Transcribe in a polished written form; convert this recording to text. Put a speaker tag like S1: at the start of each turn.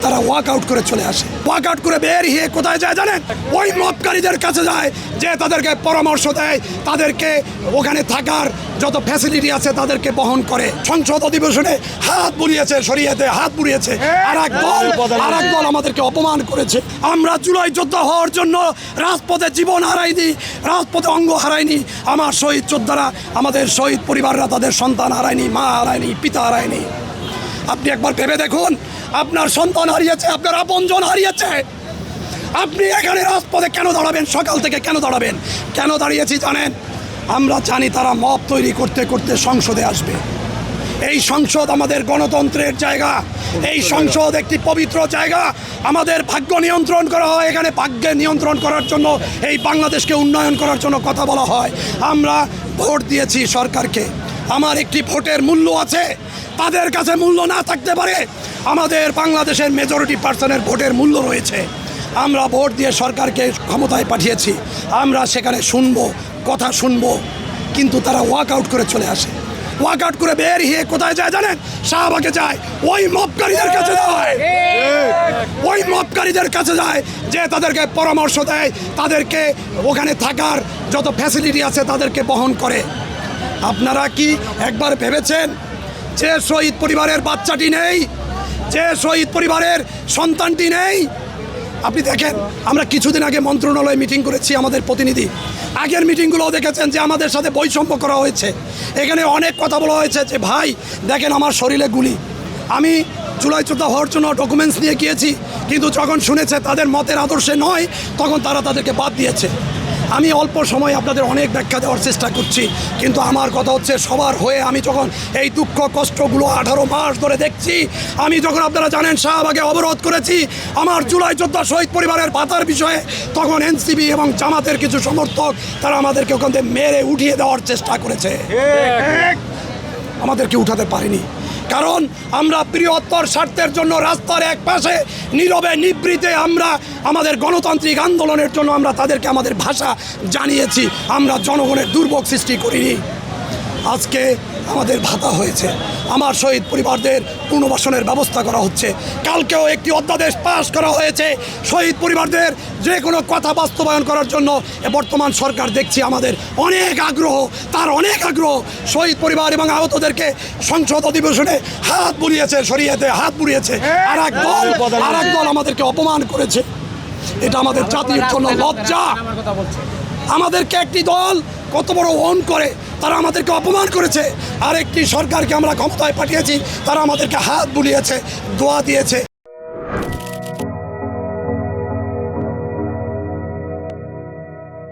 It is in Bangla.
S1: তারা ওয়াক আউট করে চলে আসে। ওয়াক আউট করে বেরিয়ে কোথায় যায় জানেন? ওই মদকারীদের কাছে যায়, যে তাদেরকে পরামর্শ দেয়, তাদেরকে ওখানে থাকার যত ফ্যাসিলিটি আছে তাদেরকে বহন করে। সংসদ অধিবেশনে হাত বুলিয়েছে, শরীয়তে হাত বুলিয়েছে। আর এক দল আমাদেরকে অপমান করেছে। আমরা জুলাই যোদ্ধা হওয়ার জন্য রাজপথে জীবন হারাইনি, রাজপথে অঙ্গ হারাইনি। আমার শহীদ যোদ্ধারা, আমাদের শহীদ পরিবাররা তাদের সন্তান হারায়নি, মা হারায়নি, পিতা হারায়নি। আপনি একবার ভেবে দেখুন, আপনার সন্তান হারিয়েছে, আপনার আপনজন হারিয়েছে, আপনি এখানে রাজপথে কেন দাঁড়াবেন? সকাল থেকে কেন দাঁড়াবেন? কেন দাঁড়িয়েছি জানেন? আমরা জানি তারা মব তৈরি করতে করতে সংসদে আসবে। এই সংসদ আমাদের গণতন্ত্রের জায়গা, এই সংসদ একটি পবিত্র জায়গা। আমাদের ভাগ্য নিয়ন্ত্রণ করা হয় এখানে। ভাগ্যে নিয়ন্ত্রণ করার জন্য, এই বাংলাদেশকে উন্নয়ন করার জন্য কথা বলা হয়। আমরা ভোট দিয়েছি সরকারকে, আমার একটি ভোটের মূল্য আছে, তাদের কাছে মূল্য না থাকতে পারে। আমাদের বাংলাদেশের মেজরিটি পার্সনের ভোটের মূল্য রয়েছে। আমরা ভোট দিয়ে সরকারকে ক্ষমতায় পাঠিয়েছি, আমরা সেখানে শুনবো, কথা শুনবো, কিন্তু তারা ওয়াক আউট করে চলে আসে। ওয়াক আউট করে বেরিয়ে কোথায় যায় জানেন? শাহবাগে যায়, ওই মবকারীদের কাছে যায়, ওই মবকারীদের কাছে যায়, যে তাদেরকে পরামর্শ দেয়, তাদেরকে ওখানে থাকার যত ফ্যাসিলিটি আছে তাদেরকে বহন করে। আপনারা কি একবার ভেবেছেন যে শহীদ পরিবারের বাচ্চাটি নেই, যে শহীদ পরিবারের সন্তানটি নেই? আপনি দেখেন, আমরা কিছুদিন আগে মন্ত্রণালয়ে মিটিং করেছি, আমাদের প্রতিনিধি আগের মিটিংগুলোও দেখেছেন যে আমাদের সাথে বৈষম্য করা হয়েছে। এখানে অনেক কথা বলা হয়েছে যে ভাই দেখেন আমার শরীরে গুলি, আমি জুলাই যোদ্ধা হওয়ার জন্য ডকুমেন্টস নিয়ে গিয়েছি, কিন্তু যখন শুনেছে তাদের মতের আদর্শে নয়, তখন তারা তাদেরকে বাদ দিয়েছে। আমি অল্প সময় আপনাদের অনেক ব্যাখ্যা দেওয়ার চেষ্টা করছি, কিন্তু আমার কথা হচ্ছে সবার হয়ে আমি যখন এই দুঃখ কষ্টগুলো 18 মাস ধরে দেখছি, আমি যখন আপনারা জানেন শাহবাগে অবরোধ করেছি আমার জুলাই যোদ্ধা শহীদ পরিবারের ভাতার বিষয়ে, তখন এনসিপি এবং জামাতের কিছু সমর্থক তারা আমাদেরকে ওখান থেকে মেরে উঠিয়ে দেওয়ার চেষ্টা করেছে। আমাদেরকে উঠাতে পারেনি, কারণ আমরা বৃহত্তর স্বার্থের জন্য রাস্তার এক পাশে নীরবে নিবৃতে আমরা আমাদের গণতান্ত্রিক আন্দোলনের জন্য আমরা তাদেরকে আমাদের ভাষা জানিয়েছি। আমরা জনগণের দুর্ভোগ সৃষ্টি করিনি। আজকে আমাদের ভাতা হয়েছে, আমার শহীদ পরিবারদের পুনর্বাসনের ব্যবস্থা করা হচ্ছে। কালকেও একটি অধ্যাদেশ পাস করা হয়েছে শহীদ পরিবারদের যে কোনো কথা বাস্তবায়ন করার জন্য। বর্তমান সরকার দেখছি আমাদের অনেক আগ্রহ, তার অনেক আগ্রহ। শহীদ পরিবার এবং আহতদেরকে সংসদ অধিবেশনে হাত বুলিয়েছে, শরীয়তে হাত বুলিয়েছে। আর এক দল আমাদেরকে অপমান করেছে। এটা আমাদের জাতির জন্য লজ্জা। আমাদেরকে একটি দল কত বড় ওন করে, তারা আমাদেরকে অপমান করেছে। আর একটি সরকারকে আমরা ক্ষমতায় পাঠিয়েছি, তারা আমাদেরকে হাত বুলিয়েছে, দোয়া দিয়েছে।